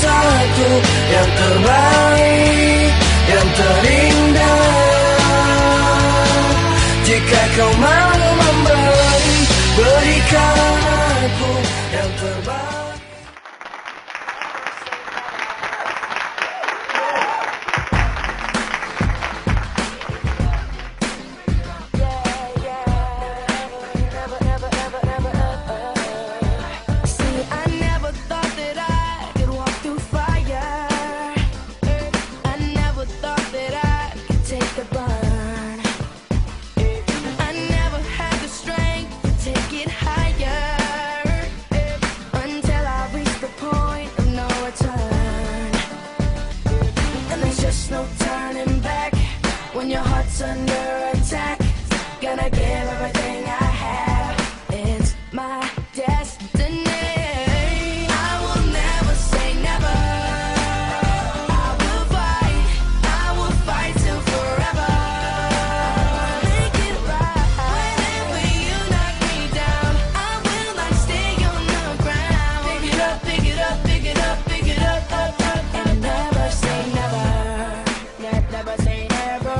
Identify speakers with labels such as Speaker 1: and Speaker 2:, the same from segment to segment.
Speaker 1: satu yang terbaik, yang terindah. Jika kau mau memberi, berikan aku yang terbaik. When your heart's under attack, gonna give everything I have. It's my destiny. I will never say never. I will fight till forever. Make it right. Whenever you knock me down, I will not stay on the ground. Pick it up, pick it up, pick it up, pick it up, up, up. And never say never. Never say never.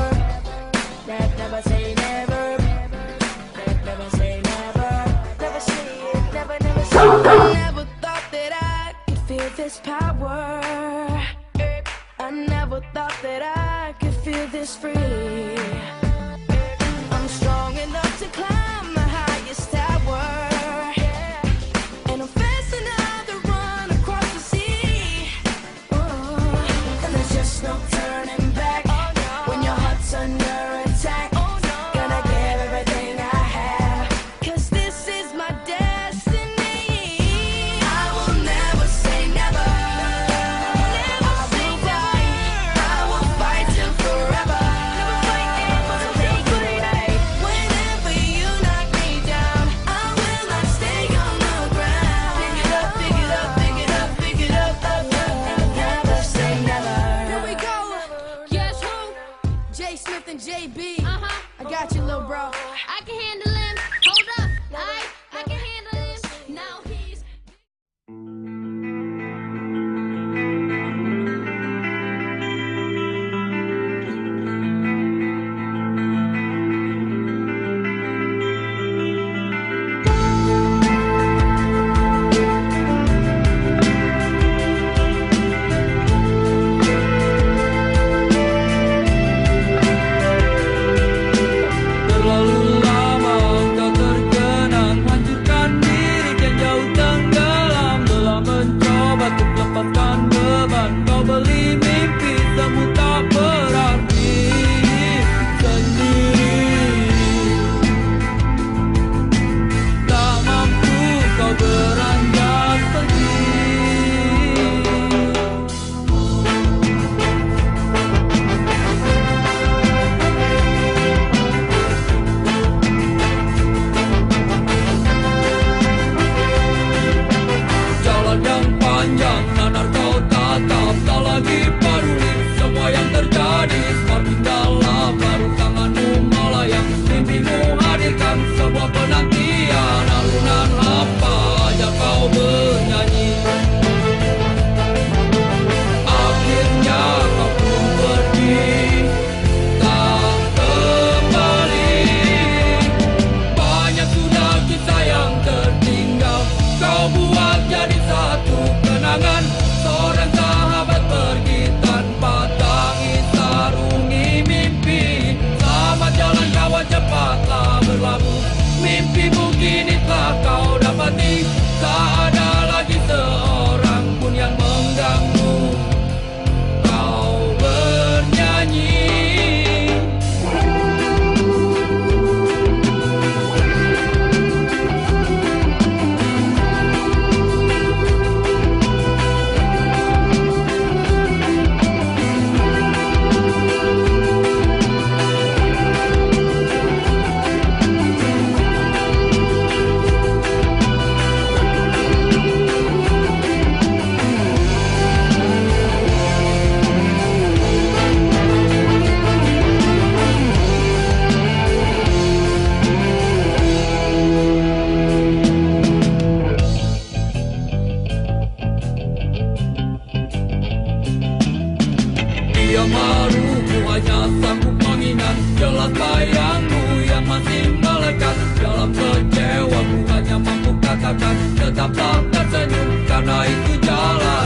Speaker 1: Never say never. Never say never. Never say it. Never say it. I never thought that I could feel this power. I never thought that I could feel this free. I'm strong enough to climb the highest tower, and I'm fast enough to run across the sea. And there's just no turning back when your heart's under attack. Gonna give everything I have, 'cause this is my destiny. I will never say never. Never say never. I will fight till forever. Never fight
Speaker 2: Dia malu, ku hanya sanggup mengingat jelas bayangmu yang masih melekat. Dalam kecewa ku hanya mampu katakan tetaplah tersenyum, karena itu jalan